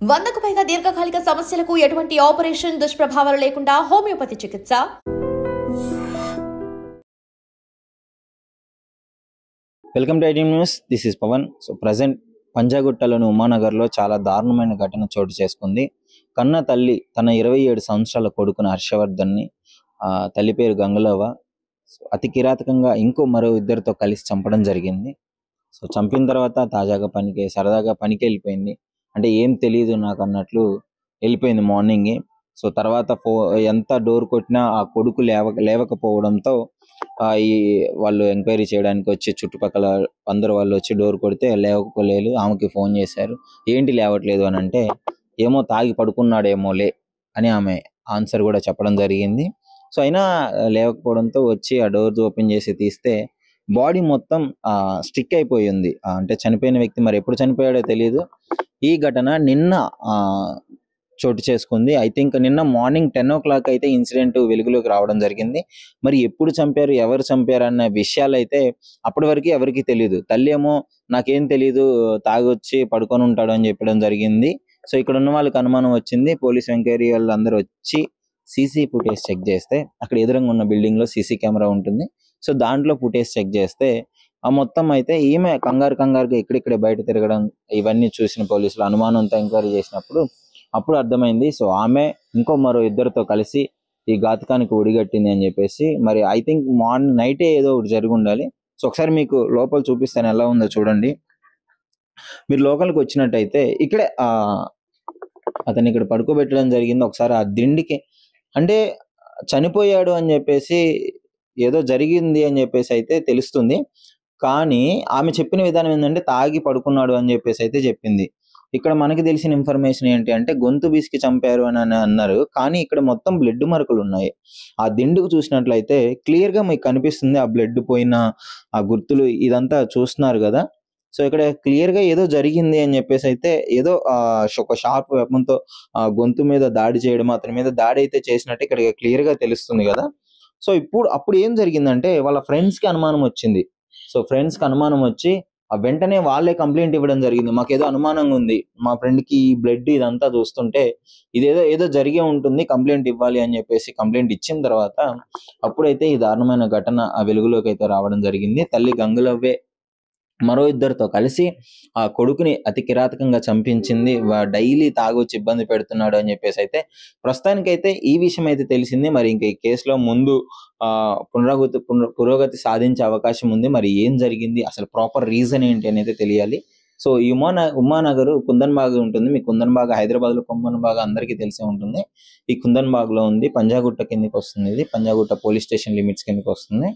100కు పైగా దీర్ఘకాలిక సమస్యలకు ఎటువంటి ఆపరేషన్ దుష్ప్రభావాలు లేకుండా హోమియోపతి చికిత్స. Welcome to ITM news. This is Pavan. So present పంజాగుట్టలోని ఉమానగర్లో చాలా దారుణమైన ఘటన చోటు చేసుకుంది. కన్న తల్లి తన 27 సంవత్సరాల కొడుకును హర్షవర్ధన్ని, తల్లి పేరు గంగులవ్వ, అతి కిరాతకంగా మరో ఇద్దరితో కలిసి చంపడం జరిగింది. సో చంపిన తర్వాత తాజాగా సరదాగా పనికి వెళ్ళిపోయింది. అంటే ఏం తెలియదు నాకు అన్నట్లు వెళ్ళిపోయింది మార్నింగే. సో తర్వాత ఎంత డోర్ కొట్టినా ఆ కొడుకు లేవకపోవడంతో వాళ్ళు ఎంక్వైరీ చేయడానికి వచ్చి చుట్టుపక్కల అందరు వాళ్ళు వచ్చి డోర్ కొడితే లేవకపోలేదు. ఆమెకి ఫోన్ చేశారు, ఏంటి లేవట్లేదు అని అంటే, ఏమో తాగి పడుకున్నాడేమోలే అని ఆమె ఆన్సర్ కూడా చెప్పడం జరిగింది. సో అయినా లేవకపోవడంతో వచ్చి ఆ డోర్ ఓపెన్ చేసి తీస్తే బాడీ మొత్తం స్టిక్ అయిపోయి ఉంది. అంటే చనిపోయిన వ్యక్తి మరి ఎప్పుడు చనిపోయాడో తెలియదు. ఈ ఘటన నిన్న చోటు చేసుకుంది. ఐ థింక్ నిన్న మార్నింగ్ 10 o'clock అయితే ఇన్సిడెంట్ వెలుగులోకి రావడం జరిగింది. మరి ఎప్పుడు చంపారు, ఎవరు చంపారు అన్న విషయాలు అయితే అప్పటి వరకు ఎవరికి తెలియదు. తల్లి ఏమో నాకేం తెలియదు, తాగొచ్చి పడుకొని ఉంటాడు అని చెప్పడం జరిగింది. సో ఇక్కడ ఉన్న వాళ్ళకి అనుమానం వచ్చింది. పోలీస్ ఎంక్వైరీ వాళ్ళు అందరూ వచ్చి సీసీ ఫుటేజ్ చెక్ చేస్తే, అక్కడ ఎదురుగా ఉన్న బిల్డింగ్ లో సీసీ కెమెరా ఉంటుంది. సో దాంట్లో ఫుటేజ్ చెక్ చేస్తే ఆ మొత్తం అయితే ఈమె కంగారుగా ఇక్కడిక్కడే బయట తిరగడం ఇవన్నీ చూసిన పోలీసులు అనుమానంతో ఎంక్వైరీ చేసినప్పుడు అప్పుడు అర్థమైంది. సో ఆమె మరో ఇద్దరితో కలిసి ఈ ఘాతకానికి ఒడిగట్టింది అని చెప్పేసి, మరి ఐ థింక్ మార్నింగ్ నైటే ఏదో ఒకటి జరిగి ఉండాలి. సో ఒకసారి మీకు లోపల చూపిస్తాను ఎలా ఉందో చూడండి. మీరు లోపలికి వచ్చినట్టయితే ఇక్కడే అతన్ని ఇక్కడ పడుకోబెట్టడం జరిగింది. ఒకసారి ఆ దిండికి అంటే చనిపోయాడు అని చెప్పేసి ఏదో జరిగింది అని చెప్పేసి అయితే తెలుస్తుంది. కానీ ఆమె చెప్పిన విధానం ఏంటంటే తాగి పడుకున్నాడు అని చెప్పేసి అయితే చెప్పింది. ఇక్కడ మనకి తెలిసిన ఇన్ఫర్మేషన్ ఏంటి అంటే గొంతు బీసికి చంపారు అని అన్నారు. కానీ ఇక్కడ మొత్తం బ్లడ్ మరకలు ఉన్నాయి. ఆ దిండుకు చూసినట్లయితే క్లియర్ గా మీకు కనిపిస్తుంది ఆ బ్లడ్ పోయిన ఆ గుర్తులు, ఇదంతా చూస్తున్నారు కదా. సో ఇక్కడ క్లియర్ గా ఏదో జరిగింది అని చెప్పేసి అయితే ఏదో ఒక షార్ప్ వెపన్తో గొంతు మీద దాడి చేయడం, అతని మీద దాడి అయితే చేసినట్టు ఇక్కడ క్లియర్ గా తెలుస్తుంది కదా. సో అప్పుడు ఏం జరిగిందంటే వాళ్ళ ఫ్రెండ్స్ కి అనుమానం వచ్చింది. సో ఫ్రెండ్స్ కి అనుమానం వచ్చి వెంటనే వాళ్ళే కంప్లైంట్ ఇవ్వడం జరిగింది. మాకేదో అనుమానంగా ఉంది, మా ఫ్రెండ్ కి ఈ బ్లడ్ ఇదంతా చూస్తుంటే ఏదో జరిగే ఉంటుంది, కంప్లైంట్ ఇవ్వాలి అని చెప్పేసి కంప్లైంట్ ఇచ్చిన తర్వాత అప్పుడైతే ఈ దారుణమైన ఘటన ఆ వెలుగులోకి అయితే రావడం జరిగింది. తల్లి గంగులవ్వే మరో ఇద్దరితో కలిసి ఆ కొడుకుని అతి కిరాతకంగా చంపించింది. డైలీ తాగొచ్చి ఇబ్బంది పెడుతున్నాడు అని చెప్పేసి అయితే ప్రస్తుతానికైతే ఈ విషయం అయితే తెలిసింది. మరి ఇంకా ఈ కేసులో ముందు పురోగతి సాధించే అవకాశం ఉంది. మరి ఏం జరిగింది, అసలు ప్రాపర్ రీజన్ ఏంటి అనేది తెలియాలి. సో ఈ ఉమానగర్ కుందన్బాగ్ ఉంటుంది. మీ కుందన్బాగ్ హైదరాబాద్ లో కుందన్బాగ్ అందరికీ తెలిసే ఉంటుంది. ఈ కుందన్బాగ్ లో ఉంది. పంజాగుట్ట కిందకి వస్తుంది. ఇది పంజాగుట్ట పోలీస్ స్టేషన్ లిమిట్స్ కిందకి వస్తుంది.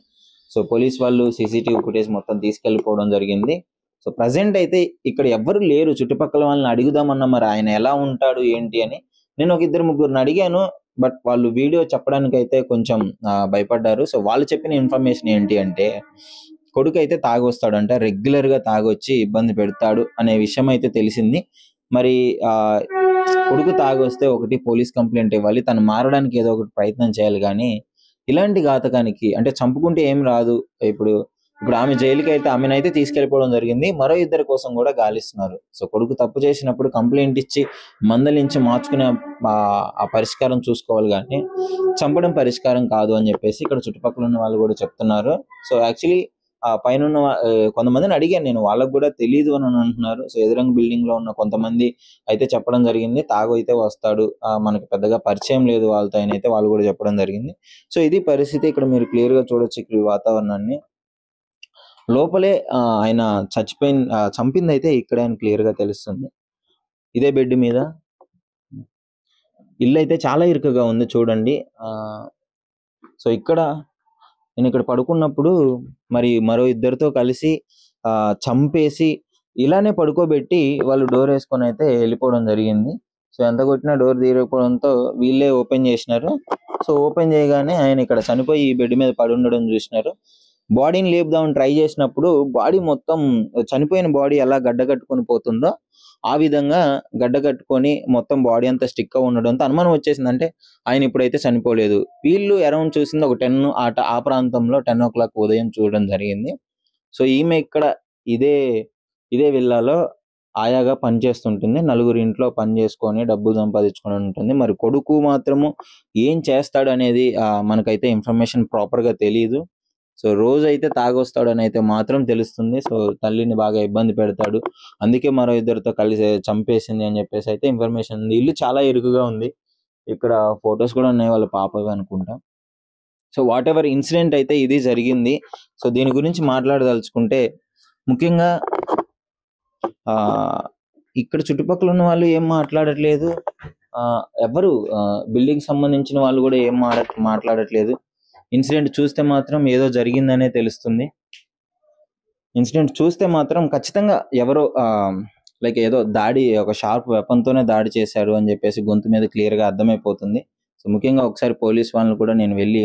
సో పోలీస్ వాళ్ళు సీసీటీవీ ఫుటేజ్ మొత్తం తీసుకెళ్లిపోవడం జరిగింది. సో ప్రజెంట్ అయితే ఇక్కడ ఎవ్వరు లేరు. చుట్టుపక్కల వాళ్ళని అడుగుదామన్నా మరి ఆయన ఎలా ఉంటాడు ఏంటి అని నేను ఒక 2-3 అడిగాను. బట్ వాళ్ళు వీడియో చెప్పడానికి అయితే కొంచెం భయపడ్డారు. సో వాళ్ళు చెప్పిన ఇన్ఫర్మేషన్ ఏంటి అంటే కొడుకు అయితే తాగొస్తాడంట, రెగ్యులర్ గా తాగొచ్చి ఇబ్బంది పెడతాడు అనే విషయం అయితే తెలిసింది. మరి కొడుకు తాగొస్తే ఒకటి పోలీస్ కంప్లైంట్ ఇవ్వాలి, తను మారడానికి ఏదో ఒకటి ప్రయత్నం చేయాలి. కానీ ఇలాంటి ఘాతకానికి అంటే చంపుకుంటే ఏం రాదు. ఇప్పుడు ఆమె జైలుకి అయితే ఆమెనైతే తీసుకెళ్లిపోవడం జరిగింది. మరో ఇద్దరి కోసం కూడా గాలిస్తున్నారు. సో కొడుకు తప్పు చేసినప్పుడు కంప్లైంట్ ఇచ్చి మందలించి మార్చుకునే ఆ పరిష్కారం చూసుకోవాలి, కానీ చంపడం పరిష్కారం కాదు అని చెప్పేసి ఇక్కడ చుట్టుపక్కల ఉన్న వాళ్ళు కూడా చెప్తున్నారు. సో యాక్చువల్లీ ఆ పైన కొంతమందిని అడిగాను నేను, వాళ్ళకు కూడా తెలియదు అని అంటున్నారు. సో ఎదురంగ బిల్డింగ్ లో ఉన్న కొంతమంది అయితే చెప్పడం జరిగింది, తాగు అయితే వస్తాడు, మనకు పెద్దగా పరిచయం లేదు వాళ్ళతో అని అయితే వాళ్ళు కూడా చెప్పడం జరిగింది. సో ఇది పరిస్థితి. ఇక్కడ మీరు క్లియర్ గా చూడొచ్చు ఇక్కడ ఈ వాతావరణాన్ని. లోపలే ఆయన చంపింది అయితే ఇక్కడే అని క్లియర్ గా తెలుస్తుంది. ఇదే బెడ్ మీద. ఇల్లు అయితే చాలా ఇరుకుగా ఉంది చూడండి. సో నేను ఇక్కడ పడుకున్నప్పుడు మరి మరో ఇద్దరితో కలిసి చంపేసి ఇలానే పడుకోబెట్టి వాళ్ళు డోర్ వేసుకొని అయితే వెళ్ళిపోవడం జరిగింది. సో ఎంత కొట్టినా డోర్ తీయకపోవడంతో వీళ్ళే ఓపెన్ చేసినారు. సో ఓపెన్ చేయగానే ఆయన ఇక్కడ చనిపోయి ఈ బెడ్ మీద పడి ఉండడం చూసినారు. బాడీని లేపుదామని ట్రై చేసినప్పుడు బాడీ మొత్తం చనిపోయిన బాడీ ఎలా గడ్డ కట్టుకొని పోతుందో ఆ విధంగా గడ్డ కట్టుకొని మొత్తం బాడీ అంతా స్టిక్ గా ఉండడంతో అనుమానం వచ్చేసింది. అంటే ఆయన ఇప్పుడైతే చనిపోలేదు. వీళ్ళు అరౌండ్ చూసింది ఒక 10 ఆ ప్రాంతంలో 10 o'clock ఉదయం చూడడం జరిగింది. సో ఈమె ఇక్కడ ఇదే విల్లాలో ఆయాగా పనిచేస్తుంటుంది. నలుగురు ఇంట్లో పని చేసుకొని డబ్బులు సంపాదించుకొని ఉంటుంది. మరి కొడుకు మాత్రము ఏం చేస్తాడు అనేది మనకైతే ఇన్ఫర్మేషన్ ప్రాపర్గా తెలియదు. సో రోజైతే తాగొస్తాడని అయితే మాత్రం తెలుస్తుంది. సో తల్లిని బాగా ఇబ్బంది పెడతాడు, అందుకే మరో ఇద్దరితో కలిసి చంపేసింది అని చెప్పేసి అయితే ఇన్ఫర్మేషన్ ఉంది. ఇల్లు చాలా ఇరుకుగా ఉంది. ఇక్కడ ఫొటోస్ కూడా ఉన్నాయి వాళ్ళ పాపవి అనుకుంటా. సో వాట్ ఎవర్ ఇన్సిడెంట్ అయితే ఇది జరిగింది. సో దీని గురించి మాట్లాడదలుచుకుంటే ముఖ్యంగా ఇక్కడ చుట్టుపక్కల ఉన్న వాళ్ళు ఏం మాట్లాడట్లేదు, ఎవరు బిల్డింగ్ సంబంధించిన వాళ్ళు కూడా ఏం మాట్లాడట్లేదు. ఇన్సిడెంట్ చూస్తే మాత్రం ఏదో జరిగిందనే తెలుస్తుంది. ఇన్సిడెంట్ చూస్తే మాత్రం ఖచ్చితంగా ఎవరో లైక్ ఏదో దాడి, ఒక షార్ప్ వెపన్తోనే దాడి చేశారు అని చెప్పేసి గొంతు మీద క్లియర్గా అర్థమైపోతుంది. సో ముఖ్యంగా ఒకసారి పోలీస్ వాళ్ళని కూడా నేను వెళ్ళి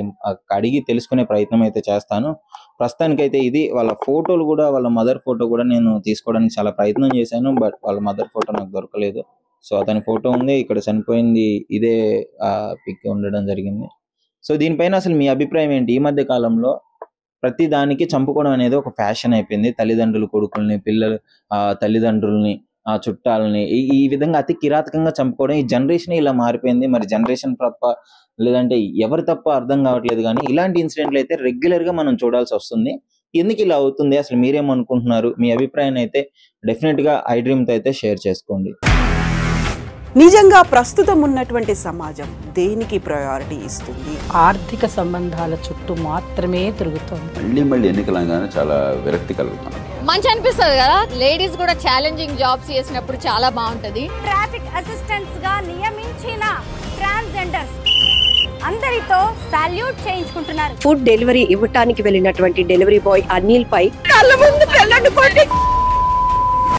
అడిగి తెలుసుకునే ప్రయత్నం అయితే చేస్తాను. ప్రస్తుతానికైతే ఇది వాళ్ళ ఫోటోలు కూడా, వాళ్ళ మదర్ ఫోటో కూడా నేను తీసుకోవడానికి చాలా ప్రయత్నం చేశాను, బట్ వాళ్ళ మదర్ ఫోటో నాకు దొరకలేదు. సో అతని ఫోటో ఉంది, ఇక్కడ చనిపోయింది ఇదే పిక్ ఉండడం జరిగింది. సో దీనిపైన అసలు మీ అభిప్రాయం ఏంటి? ఈ మధ్య కాలంలో ప్రతి దానికి చంపుకోవడం అనేది ఒక ఫ్యాషన్ అయిపోయింది. తల్లిదండ్రులు కొడుకుల్ని, పిల్లలు తల్లిదండ్రుల్ని, చుట్టాలని ఈ విధంగా అతి కిరాతకంగా చంపుకోవడం, ఈ జనరేషన్ ఇలా మారిపోయింది. మరి జనరేషన్ తప్ప లేదంటే ఎవరు తప్ప అర్థం కావట్లేదు, కానీ ఇలాంటి ఇన్సిడెంట్లు అయితే రెగ్యులర్ గా మనం చూడాల్సి వస్తుంది. ఎందుకు ఇలా అవుతుంది, అసలు మీరేమనుకుంటున్నారు? మీ అభిప్రాయాన్ని అయితే డెఫినెట్ గా iDream తో అయితే షేర్ చేసుకోండి. నిజంగా ప్రస్తుతం ఉన్నటువంటి సమాజం దేనికి ప్రయారిటీ ఇస్తుంది? ఆర్థిక సంబంధాల చుట్టూ మాత్రమే తిరుగుతుంది. మళ్ళీ ఎన్నికలంగానే చాలా విరక్తి కలుగుతాను. మంచి అనిపిస్తుంది కదా, లేడీస్ కూడా ఛాలెంజింగ్ జాబ్స్ చేసినప్పుడు చాలా బాగుంటది. ట్రాఫిక్ అసిస్టెంట్స్ గా నియమించిన ట్రాన్స్జెండర్స్ అందరితో సాల్యూట్ చేయించుకుంటున్నారు. ఫుడ్ డెలివరీ ఇవ్వటానికి వెళ్ళినటువంటి డెలివరీ బాయ్ అనిల్ పై కళ్ళ ముందు